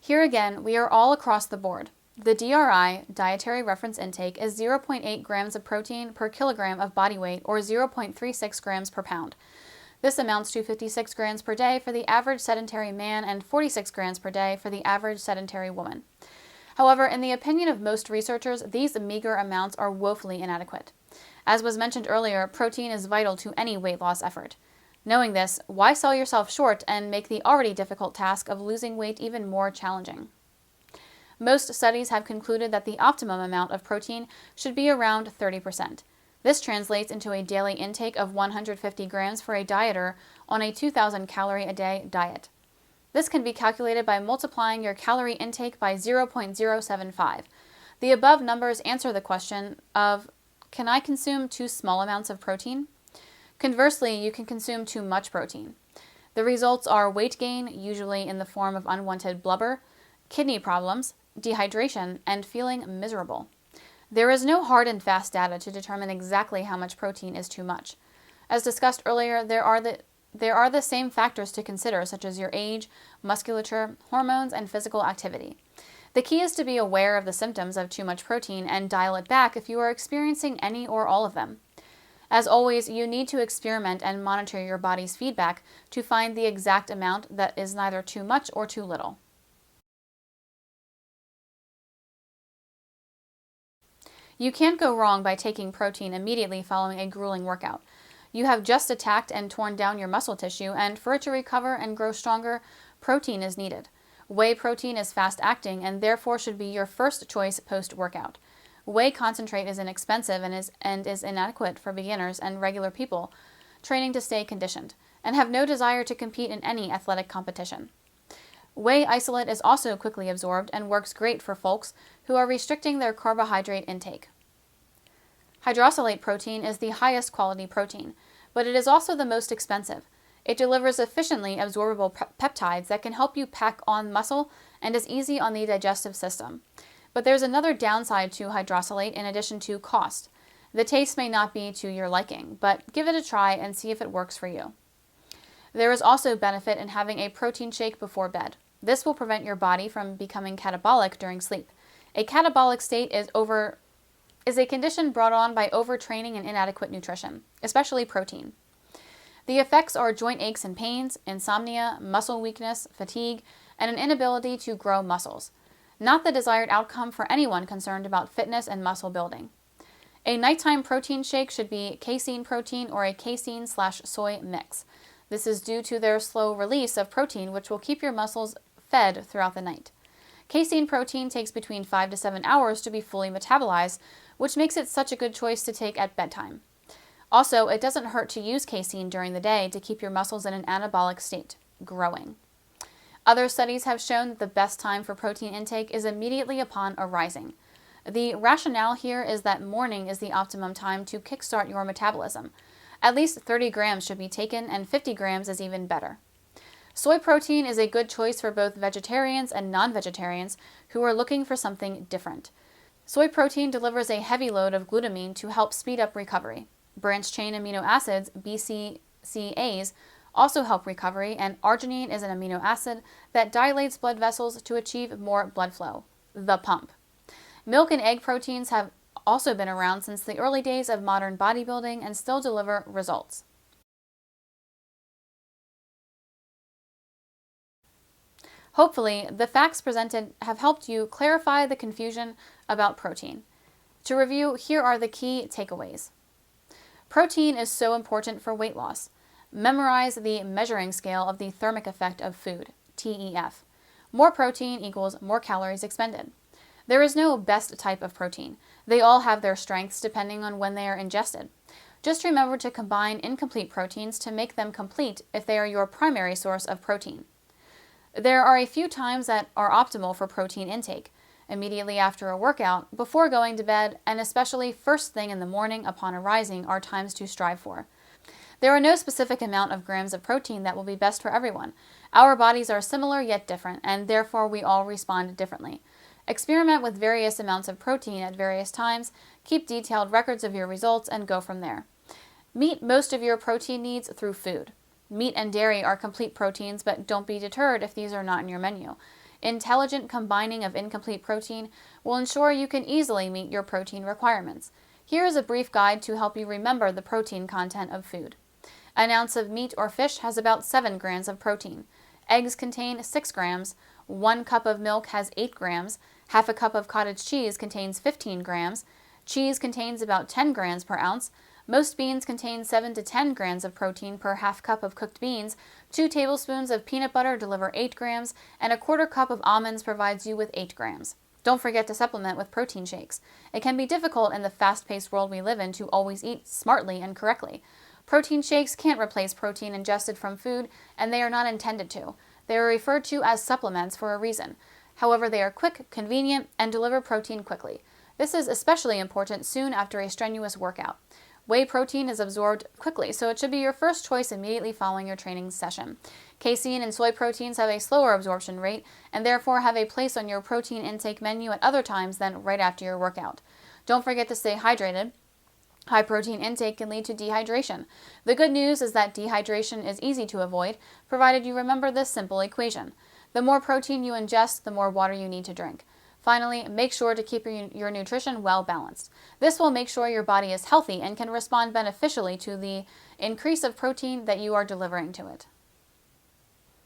Here again, we are all across the board. The DRI, dietary reference intake, is 0.8 grams of protein per kilogram of body weight, or 0.36 grams per pound. This amounts to 56 grams per day for the average sedentary man and 46 grams per day for the average sedentary woman. However, in the opinion of most researchers, these meager amounts are woefully inadequate. As was mentioned earlier, protein is vital to any weight loss effort. Knowing this, why sell yourself short and make the already difficult task of losing weight even more challenging? Most studies have concluded that the optimum amount of protein should be around 30%. This translates into a daily intake of 150 grams for a dieter on a 2,000 calorie a day diet. This can be calculated by multiplying your calorie intake by 0.075. The above numbers answer the question of, can I consume too small amounts of protein? Conversely, you can consume too much protein. The results are weight gain, usually in the form of unwanted blubber, kidney problems, dehydration, and feeling miserable. There is no hard and fast data to determine exactly how much protein is too much. As discussed earlier, there are the same factors to consider, such as your age, musculature, hormones, and physical activity. The key is to be aware of the symptoms of too much protein and dial it back if you are experiencing any or all of them. As always, you need to experiment and monitor your body's feedback to find the exact amount that is neither too much or too little. You can't go wrong by taking protein immediately following a grueling workout. You have just attacked and torn down your muscle tissue, and for it to recover and grow stronger, protein is needed. Whey protein is fast-acting and therefore should be your first choice post-workout. Whey concentrate is inexpensive and is inadequate for beginners and regular people training to stay conditioned, and have no desire to compete in any athletic competition. Whey isolate is also quickly absorbed and works great for folks who are restricting their carbohydrate intake. Hydrolysate protein is the highest quality protein, but it is also the most expensive. It delivers efficiently absorbable peptides that can help you pack on muscle and is easy on the digestive system. But there's another downside to hydrolysate in addition to cost. The taste may not be to your liking, but give it a try and see if it works for you. There is also benefit in having a protein shake before bed. This will prevent your body from becoming catabolic during sleep. A catabolic state is a condition brought on by overtraining and inadequate nutrition, especially protein. The effects are joint aches and pains, insomnia, muscle weakness, fatigue, and an inability to grow muscles. Not the desired outcome for anyone concerned about fitness and muscle building. A nighttime protein shake should be casein protein or a casein/soy mix. This is due to their slow release of protein, which will keep your muscles fed throughout the night. Casein protein takes between 5 to 7 hours to be fully metabolized, which makes it such a good choice to take at bedtime. Also, it doesn't hurt to use casein during the day to keep your muscles in an anabolic state, growing. Other studies have shown that the best time for protein intake is immediately upon arising. The rationale here is that morning is the optimum time to kickstart your metabolism. At least 30 grams should be taken, and 50 grams is even better. Soy protein is a good choice for both vegetarians and non-vegetarians who are looking for something different. Soy protein delivers a heavy load of glutamine to help speed up recovery. Branched-chain amino acids, BCAAs, also help recovery, and arginine is an amino acid that dilates blood vessels to achieve more blood flow, the pump. Milk and egg proteins have also been around since the early days of modern bodybuilding and still deliver results. Hopefully, the facts presented have helped you clarify the confusion about protein. To review, here are the key takeaways. Protein is so important for weight loss. Memorize the measuring scale of the thermic effect of food, TEF. More protein equals more calories expended. There is no best type of protein. They all have their strengths depending on when they are ingested. Just remember to combine incomplete proteins to make them complete if they are your primary source of protein. There are a few times that are optimal for protein intake: immediately after a workout, before going to bed, and especially first thing in the morning upon arising are times to strive for. There are no specific amount of grams of protein that will be best for everyone. Our bodies are similar yet different, and therefore we all respond differently. Experiment with various amounts of protein at various times, keep detailed records of your results, and go from there. Meet most of your protein needs through food. Meat and dairy are complete proteins, but don't be deterred if these are not in your menu. Intelligent combining of incomplete protein will ensure you can easily meet your protein requirements. Here is a brief guide to help you remember the protein content of food. An ounce of meat or fish has about 7 grams of protein. Eggs contain 6 grams. 1 cup of milk has 8 grams. Half a cup of cottage cheese contains 15 grams. Cheese contains about 10 grams per ounce. Most beans contain 7 to 10 grams of protein per half cup of cooked beans. 2 tablespoons of peanut butter deliver 8 grams, and a quarter cup of almonds provides you with 8 grams. Don't forget to supplement with protein shakes. It can be difficult in the fast-paced world we live in to always eat smartly and correctly. Protein shakes can't replace protein ingested from food, and they are not intended to. They are referred to as supplements for a reason. However, they are quick, convenient, and deliver protein quickly. This is especially important soon after a strenuous workout. Whey protein is absorbed quickly, so it should be your first choice immediately following your training session. Casein and soy proteins have a slower absorption rate and therefore have a place on your protein intake menu at other times than right after your workout. Don't forget to stay hydrated. High protein intake can lead to dehydration. The good news is that dehydration is easy to avoid, provided you remember this simple equation. The more protein you ingest, the more water you need to drink. Finally, make sure to keep your nutrition well balanced. This will make sure your body is healthy and can respond beneficially to the increase of protein that you are delivering to it.